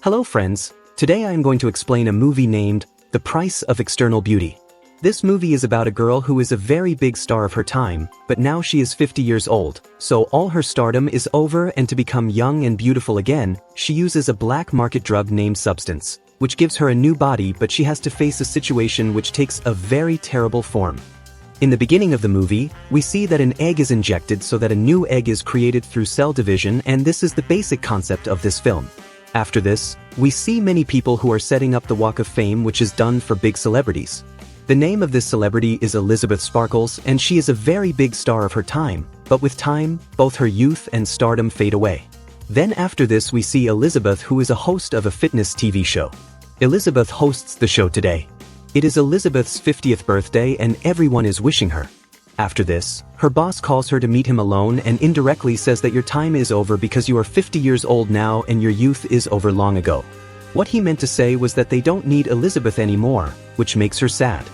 Hello friends, today I am going to explain a movie named The Price of External Beauty. This movie is about a girl who is a very big star of her time, but now she is 50 years old, so all her stardom is over, and to become young and beautiful again, she uses a black market drug named substance, which gives her a new body, but she has to face a situation which takes a very terrible form. In the beginning of the movie, we see that an egg is injected so that a new egg is created through cell division, and this is the basic concept of this film. After this, we see many people who are setting up the Walk of Fame, which is done for big celebrities. The name of this celebrity is Elizabeth Sparkles, and she is a very big star of her time, but with time, both her youth and stardom fade away. Then after this we see Elizabeth, who is a host of a fitness TV show. Elizabeth hosts the show today. It is Elizabeth's 50th birthday and everyone is wishing her. After this, her boss calls her to meet him alone and indirectly says that your time is over because you are 50 years old now and your youth is over long ago. What he meant to say was that they don't need Elizabeth anymore, which makes her sad.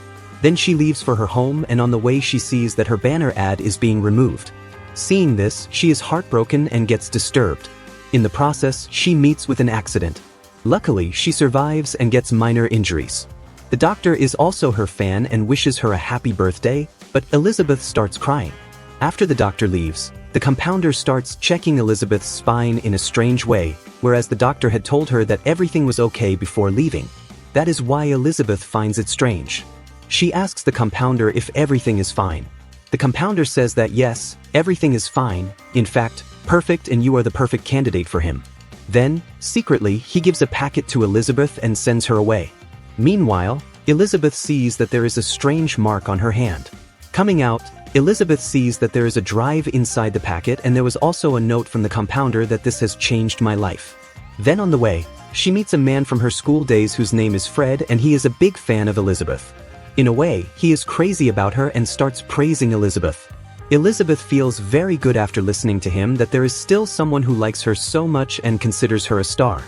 Then she leaves for her home, and on the way she sees that her banner ad is being removed. Seeing this, she is heartbroken and gets disturbed. In the process, she meets with an accident. Luckily, she survives and gets minor injuries. The doctor is also her fan and wishes her a happy birthday, but Elizabeth starts crying. After the doctor leaves, the compounder starts checking Elizabeth's spine in a strange way, whereas the doctor had told her that everything was okay before leaving. That is why Elizabeth finds it strange. She asks the compounder if everything is fine. The compounder says that yes, everything is fine, in fact, perfect, and you are the perfect candidate for him. Then, secretly, he gives a packet to Elizabeth and sends her away. Meanwhile, Elizabeth sees that there is a strange mark on her hand. Coming out, Elizabeth sees that there is a drive inside the packet, and there was also a note from the compounder that this has changed my life. Then on the way, she meets a man from her school days whose name is Fred, and he is a big fan of Elizabeth. In a way, he is crazy about her and starts praising Elizabeth. Elizabeth feels very good after listening to him that there is still someone who likes her so much and considers her a star.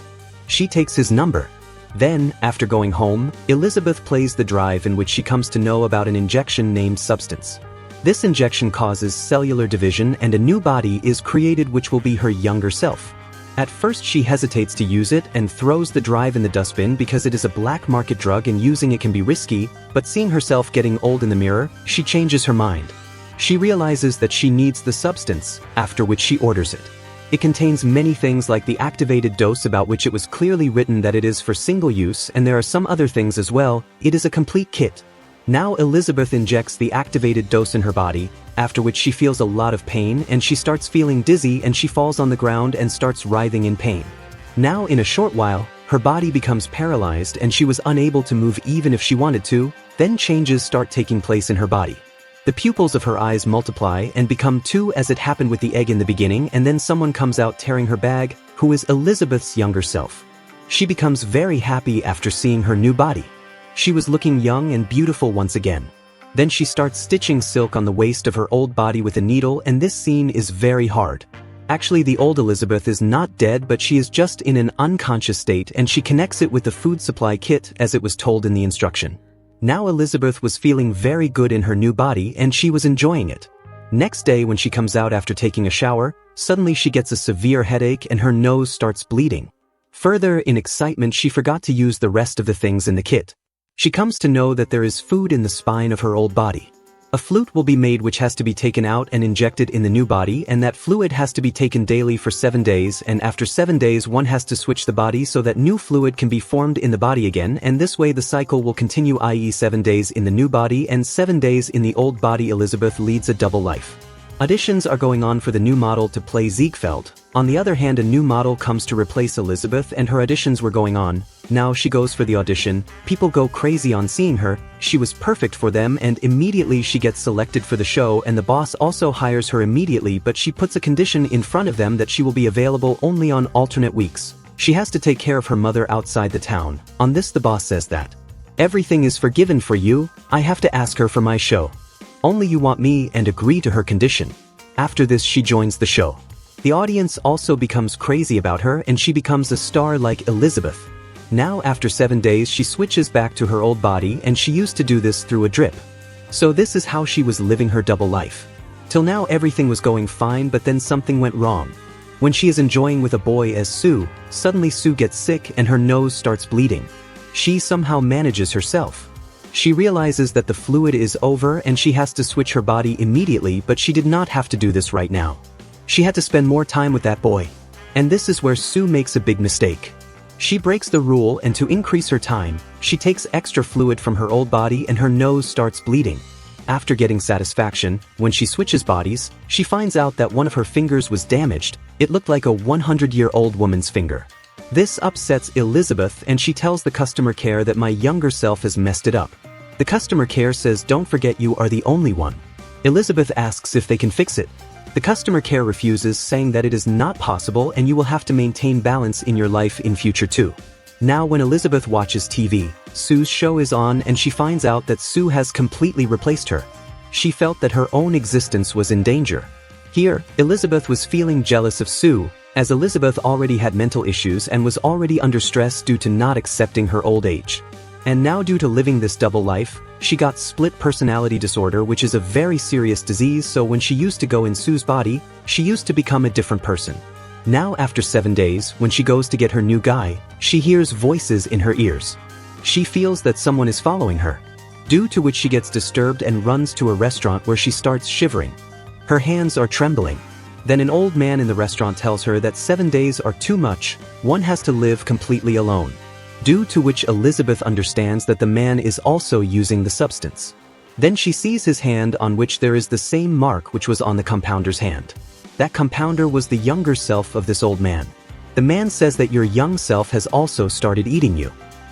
She takes his number. Then, after going home, Elizabeth plays the drive in which she comes to know about an injection named substance. This injection causes cellular division and a new body is created which will be her younger self. At first she hesitates to use it and throws the drive in the dustbin because it is a black market drug and using it can be risky, but seeing herself getting old in the mirror, she changes her mind. She realizes that she needs the substance, after which she orders it. It contains many things like the activated dose about which it was clearly written that it is for single use, and there are some other things as well. It is a complete kit. Now Elizabeth injects the activated dose in her body, after which she feels a lot of pain and she starts feeling dizzy and she falls on the ground and starts writhing in pain. Now in a short while, her body becomes paralyzed and she was unable to move even if she wanted to. Then changes start taking place in her body. The pupils of her eyes multiply and become two as it happened with the egg in the beginning, and then someone comes out tearing her bag, who is Elizabeth's younger self. She becomes very happy after seeing her new body. She was looking young and beautiful once again. Then she starts stitching silk on the waist of her old body with a needle, and this scene is very hard. Actually, the old Elizabeth is not dead, but she is just in an unconscious state, and she connects it with the food supply kit as it was told in the instruction. Now Elizabeth was feeling very good in her new body and she was enjoying it. Next day when she comes out after taking a shower, suddenly she gets a severe headache and her nose starts bleeding. Further, in excitement, she forgot to use the rest of the things in the kit. She comes to know that there is food in the spine of her old body. A flute will be made which has to be taken out and injected in the new body, and that fluid has to be taken daily for 7 days, and after 7 days one has to switch the body so that new fluid can be formed in the body again, and this way the cycle will continue, i.e. 7 days in the new body and 7 days in the old body. Elizabeth leads a double life. Auditions are going on for the new model to play Ziegfeld. On the other hand, a new model comes to replace Elizabeth and her auditions were going on. Now she goes for the audition, people go crazy on seeing her, she was perfect for them, and immediately she gets selected for the show, and the boss also hires her immediately, but she puts a condition in front of them that she will be available only on alternate weeks. She has to take care of her mother outside the town. On this the boss says that, "Everything is forgiven for you, I have to ask her for my show. Only you want me," and agree to her condition. After this she joins the show. The audience also becomes crazy about her and she becomes a star like Elizabeth. Now after 7 days she switches back to her old body, and she used to do this through a drip. So this is how she was living her double life. Till now everything was going fine, but then something went wrong. When she is enjoying with a boy as Sue, suddenly Sue gets sick and her nose starts bleeding. She somehow manages herself. She realizes that the fluid is over and she has to switch her body immediately, but she did not have to do this right now. She had to spend more time with that boy. And this is where Sue makes a big mistake. She breaks the rule, and to increase her time, she takes extra fluid from her old body and her nose starts bleeding. After getting satisfaction, when she switches bodies, she finds out that one of her fingers was damaged. It looked like a 100-year-old woman's finger. This upsets Elizabeth and she tells the customer care that my younger self has messed it up. The customer care says don't forget you are the only one. Elizabeth asks if they can fix it. The customer care refuses, saying that it is not possible and you will have to maintain balance in your life in future too. Now when Elizabeth watches TV, Sue's show is on and she finds out that Sue has completely replaced her. She felt that her own existence was in danger. Here, Elizabeth was feeling jealous of Sue, as Elizabeth already had mental issues and was already under stress due to not accepting her old age. And now due to living this double life, she got split personality disorder, which is a very serious disease, so when she used to go in Sue's body, she used to become a different person. Now after 7 days, when she goes to get her new guy, she hears voices in her ears. She feels that someone is following her. Due to which she gets disturbed and runs to a restaurant where she starts shivering. Her hands are trembling. Then an old man in the restaurant tells her that 7 days are too much, one has to live completely alone. Due to which Elizabeth understands that the man is also using the substance. Then she sees his hand, on which there is the same mark which was on the compounder's hand. That compounder was the younger self of this old man. The man says that your young self has also started eating you.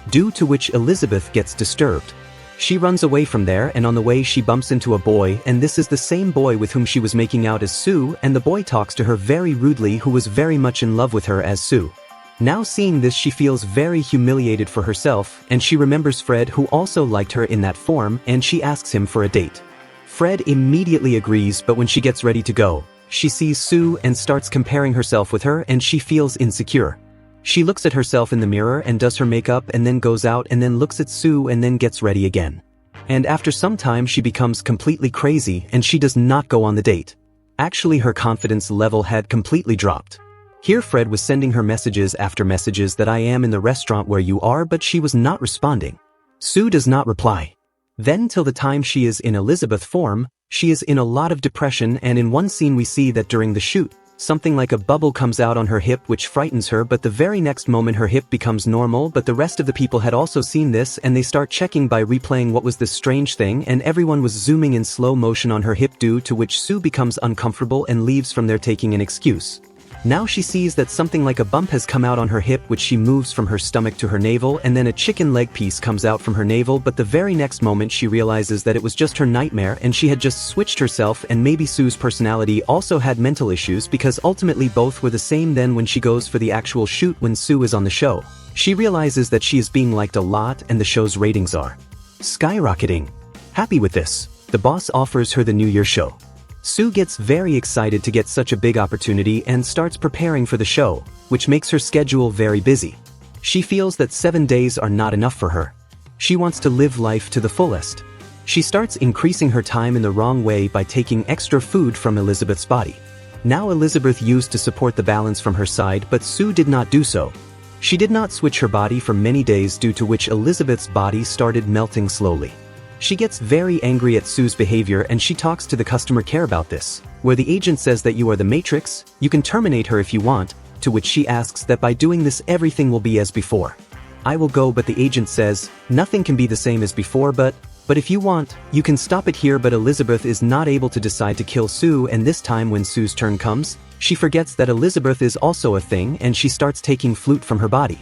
Due to which Elizabeth gets disturbed. She runs away from there, and on the way she bumps into a boy, and this is the same boy with whom she was making out as Sue, and the boy talks to her very rudely, who was very much in love with her as Sue. Now seeing this, she feels very humiliated for herself, and she remembers Fred, who also liked her in that form, and she asks him for a date. Fred immediately agrees, but when she gets ready to go, she sees Sue and starts comparing herself with her, and she feels insecure. She looks at herself in the mirror and does her makeup and then goes out and then looks at Sue and then gets ready again. And after some time she becomes completely crazy and she does not go on the date. Actually her confidence level had completely dropped. Here Fred was sending her messages after messages that I am in the restaurant where you are, but she was not responding. Sue does not reply. Then till the time she is in Elizabeth form, she is in a lot of depression, and in one scene we see that during the shoot, something like a bubble comes out on her hip which frightens her, but the very next moment her hip becomes normal, but the rest of the people had also seen this and they start checking by replaying what was this strange thing, and everyone was zooming in slow motion on her hip, due to which Sue becomes uncomfortable and leaves from there taking an excuse. Now she sees that something like a bump has come out on her hip, which she moves from her stomach to her navel, and then a chicken leg piece comes out from her navel, but the very next moment she realizes that it was just her nightmare and she had just switched herself, and maybe Sue's personality also had mental issues, because ultimately both were the same. Then when she goes for the actual shoot, when Sue is on the show, she realizes that she is being liked a lot and the show's ratings are skyrocketing. Happy with this, the boss offers her the New Year show. Sue gets very excited to get such a big opportunity and starts preparing for the show, which makes her schedule very busy. She feels that 7 days are not enough for her. She wants to live life to the fullest. She starts increasing her time in the wrong way by taking extra food from Elizabeth's body. Now Elizabeth used to support the balance from her side, but Sue did not do so. She did not switch her body for many days, due to which Elizabeth's body started melting slowly. She gets very angry at Sue's behavior and she talks to the customer care about this, where the agent says that you are the Matrix, you can terminate her if you want, to which she asks that by doing this everything will be as before. I will go, but the agent says, nothing can be the same as before, but if you want, you can stop it here. But Elizabeth is not able to decide to kill Sue, and this time when Sue's turn comes, she forgets that Elizabeth is also a thing and she starts taking flute from her body.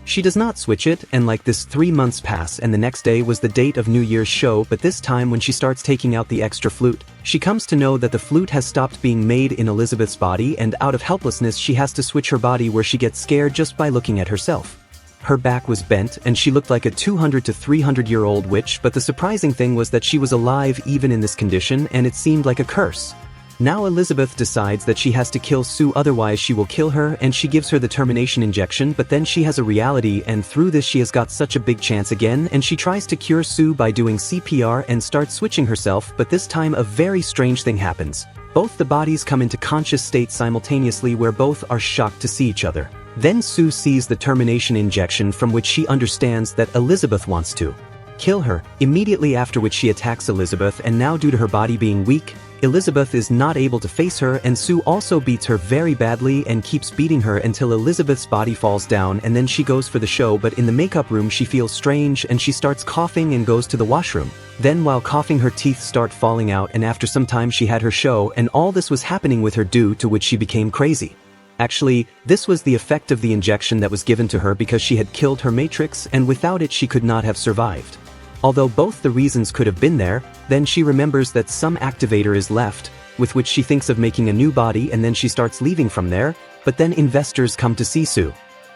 She does not switch it, and like this 3 months pass, and the next day was the date of New Year's show, but this time when she starts taking out the extra flute, she comes to know that the flute has stopped being made in Elizabeth's body, and out of helplessness she has to switch her body, where she gets scared just by looking at herself. Her back was bent and she looked like a 200 to 300-year-old witch, but the surprising thing was that she was alive even in this condition, and it seemed like a curse. Now Elizabeth decides that she has to kill Sue, otherwise she will kill her, and she gives her the termination injection, but then she has a reality, and through this she has got such a big chance again, and she tries to cure Sue by doing CPR and starts switching herself, but this time a very strange thing happens. Both the bodies come into conscious state simultaneously where both are shocked to see each other. Then Sue sees the termination injection from which she understands that Elizabeth wants to kill her, immediately after which she attacks Elizabeth, and now due to her body being weak, Elizabeth is not able to face her, and Sue also beats her very badly and keeps beating her until Elizabeth's body falls down, and then she goes for the show, but in the makeup room she feels strange and she starts coughing and goes to the washroom. Then while coughing her teeth start falling out, and after some time she had her show, and all this was happening with her, due to which she became crazy. Actually, this was the effect of the injection that was given to her because she had killed her matrix, and without it she could not have survived. Although both the reasons could have been there, then she remembers that some activator is left, with which she thinks of making a new body, and then she starts leaving from there, but then investors come to see Sue.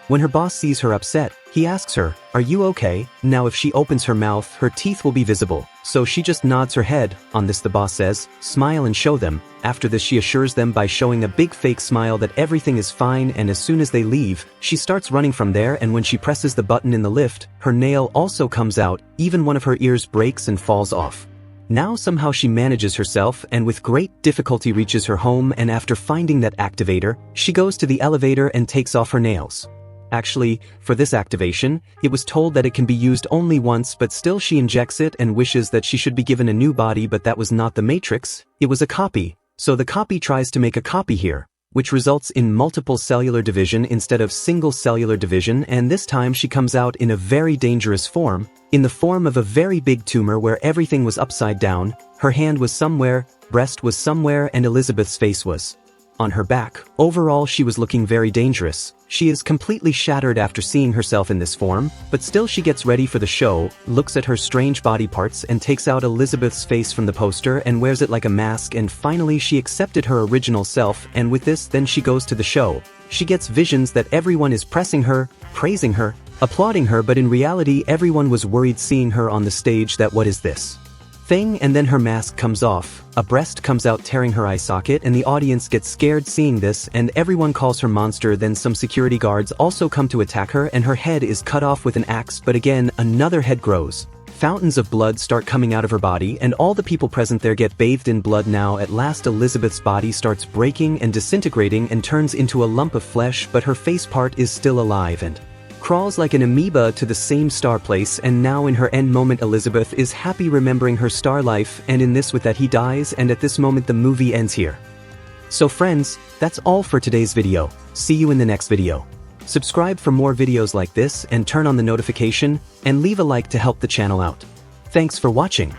When her boss sees her upset, he asks her, "Are you okay?" Now if she opens her mouth, her teeth will be visible, so she just nods her head. On this the boss says, "Smile and show them." After this she assures them by showing a big fake smile that everything is fine, and as soon as they leave, she starts running from there, and when she presses the button in the lift, her nail also comes out, even one of her ears breaks and falls off. Now somehow she manages herself and with great difficulty reaches her home, and after finding that activator, she goes to the elevator and takes off her nails. Actually, for this activation, it was told that it can be used only once, but still she injects it and wishes that she should be given a new body, but that was not the Matrix, it was a copy. So the copy tries to make a copy here, which results in multiple cellular division instead of single cellular division, and this time she comes out in a very dangerous form, in the form of a very big tumor where everything was upside down, her hand was somewhere, breast was somewhere, and Elizabeth's face was on her back. Overall she was looking very dangerous. She is completely shattered after seeing herself in this form, but still she gets ready for the show, looks at her strange body parts and takes out Elizabeth's face from the poster and wears it like a mask, and finally she accepted her original self, and with this then she goes to the show. She gets visions that everyone is pressing her, praising her, applauding her, but in reality everyone was worried seeing her on the stage that what is this thing, and then her mask comes off, a breast comes out tearing her eye socket, and the audience gets scared seeing this and everyone calls her monster. Then some security guards also come to attack her and her head is cut off with an axe, but again another head grows. Fountains of blood start coming out of her body and all the people present there get bathed in blood. Now at last Elizabeth's body starts breaking and disintegrating and turns into a lump of flesh, but her face part is still alive and crawls like an amoeba to the same star place, and now in her end moment Elizabeth is happy remembering her star life, and in this with that he dies, and at this moment the movie ends here. So friends, that's all for today's video. See you in the next video. Subscribe for more videos like this and turn on the notification, and leave a like to help the channel out. Thanks for watching.